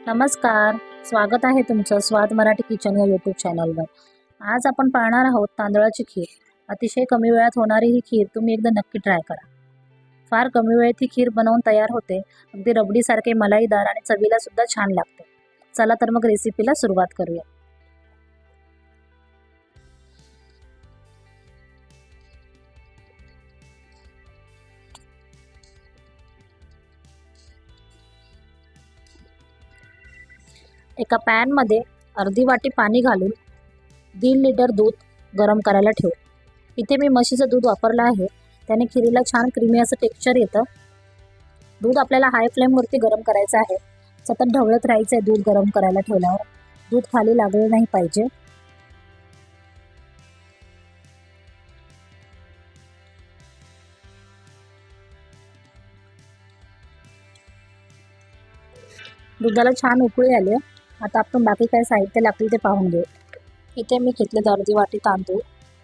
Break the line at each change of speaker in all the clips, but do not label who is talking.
नमस्कार, स्वागत आहे तुमचं स्वाद मराठी किचन या यूट्यूब चॅनलवर. आज आपण पाहणार आहोत तांदळाची खीर. अतिशय कमी वेळात होणारी ही खीर तुम्ही एकदा नक्की ट्राय करा. फार कमी वेळेत ही खीर बनवून तयार होते. अगदी रबडीसारखे मलाईदार आणि चवीला सुद्धा छान लागते. चला तर मग रेसिपीला सुरुवात करूया. एका पॅनमध्ये अर्धी वाटी पाणी घालून 1.5 लिटर दूध गरम करायला ठेवू. इथे मी म्हशीचं दूध वापरलं आहे. त्याने खिरीला छान क्रीमी असं टेक्स्चर येतं. दूध आपल्याला हाय फ्लेमवरती गरम करायचं आहे. सतत ढवळत राहायचं आहे दूध गरम करायला ठेवल्यावर. दूध खाली लागलं नाही पाहिजे. दुधाला छान उकळी आली. आता आपण बाकी काय साहित्य लागतील ते पाहून घेऊ. इथे मी घेतले अर्धी वाटी तांदूळ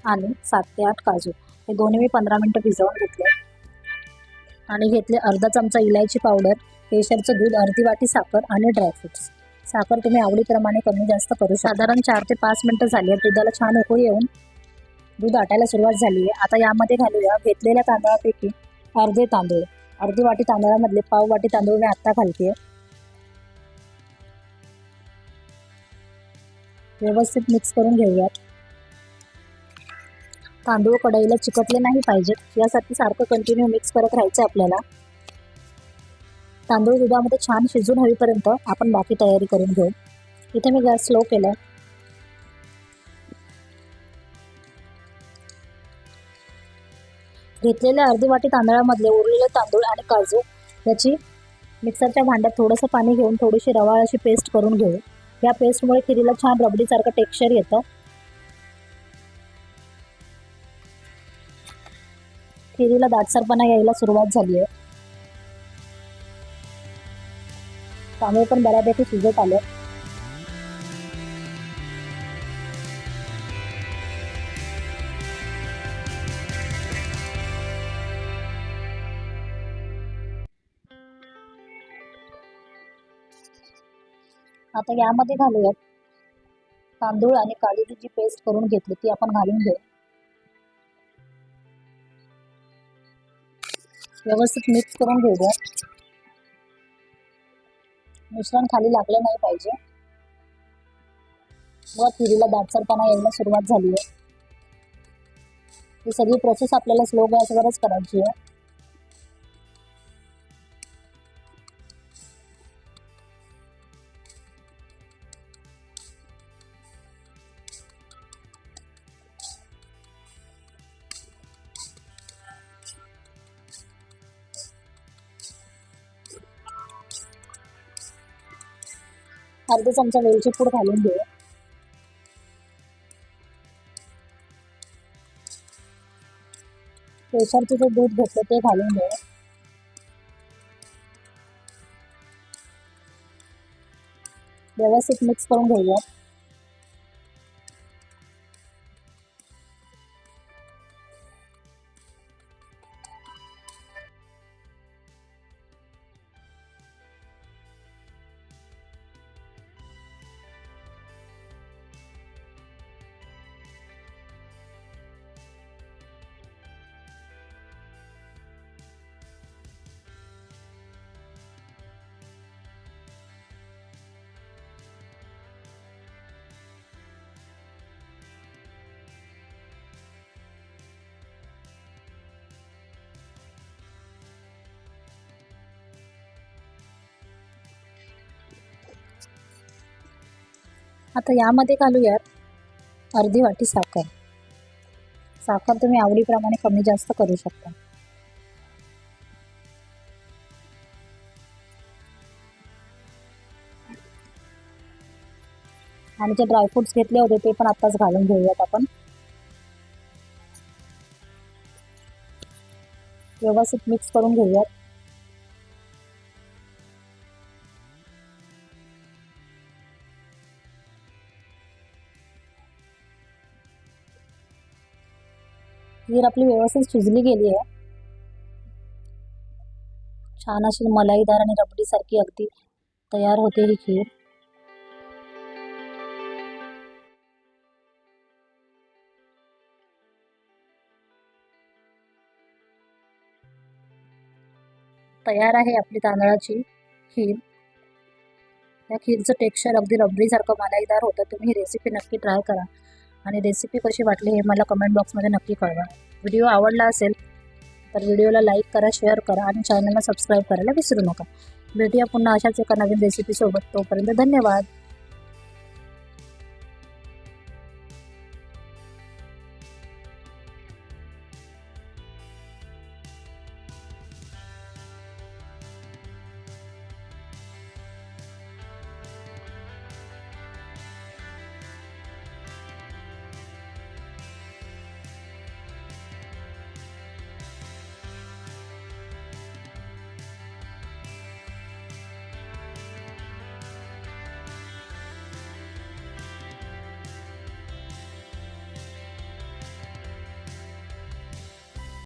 आणि 7 ते 8 काजू. हे दोन्ही मी 15 मिनिटं भिजवून घेतले. आणि घेतले अर्धा चमचा इलायची पावडर, केशरचं दूध, अर्धी वाटी साखर आणि ड्रायफ्रुट्स. साखर तुम्ही आवडीप्रमाणे कमी जास्त करू शकता. साधारण 4 ते 5 मिनिटं झाली आहेत. दुधाला छान उकळी येऊन दूध आटायला सुरुवात झाली आहे. आता यामध्ये घालूया घेतलेल्या तांदळापैकी अर्धे तांदूळ. अर्धी वाटी तांदळामधले पाव वाटी तांदूळ मी आत्ता घालते. व्यवस्थित मिक्स करून घेऊयात. तांदूळ कढईला चिकटले नाही पाहिजेत, यासाठी सारखं कंटिन्यू मिक्स करत राहायचं आपल्याला. तांदूळ दुधामध्ये छान शिजून होईपर्यंत आपण बाकी तयारी करून घेऊ. इथे मी गॅस स्लो केला. घेतलेल्या अर्धी वाटी तांदळामधले उरलेले तांदूळ आणि काजू याची मिक्सरच्या भांड्यात थोडंसं पाणी घेऊन थोडीशी रवाळ अशी पेस्ट करून घेऊ. या पेस्टमुळे खिरीला छान रबडीसारखं टेक्स्चर येतं. खिरीला दाटसरपणा यायला सुरुवात झाली आहे. तांदूळ पण बऱ्यापैकी शिजत आले. आता यामध्ये घालूयात तांदूळ आणि काजूची जी पेस्ट करून घेतली ती आपण घालून घेऊ. व्यवस्थित मिक्स करून घेऊया. मिश्रण खाली लागलं नाही पाहिजे. व खिरीला दाटसरपणा यायला सुरुवात झाली आहे. ही सगळी प्रोसेस आपल्याला स्लो गॅसवरच करायची आहे. अर्धा चमचा वेलची पूड घालून घेऊ. केशरचं जे दूध घेतलं ते घालून घेऊ. व्यवस्थित मिक्स करून घेऊया. आता यामध्ये घालूयात अर्धी वाटी साखर. साखर तुम्ही आवडीप्रमाणे कमी जास्त करू शकता. आणि जे ड्रायफ्रुट्स घेतले होते ते पण आत्ताच घालून घेऊयात आपण. व्यवस्थित मिक्स करून घेऊयात. खीर आपली व्यवस्थित शिजली गेली आहे. छान अशी मलाईदार आणि रबडीसारखी अगदी तयार होते ही खीर. तयार आहे आपली तांदळाची खीर. या खीरचं टेक्स्चर अगदी रबडीसारखं मलाईदार होतं. तुम्ही ही रेसिपी नक्की ट्राय करा आणि रेसिपी कशी वाटली हे मला कमेंट बॉक्समध्ये नक्की कळवा. व्हिडिओ आवडला असेल तर व्हिडिओला लाईक करा, शेअर करा आणि चॅनलला सबस्क्राईब करायला विसरू नका. भेटूया पुन्हा अशाच एका नवीन रेसिपीसोबत. तोपर्यंत धन्यवाद.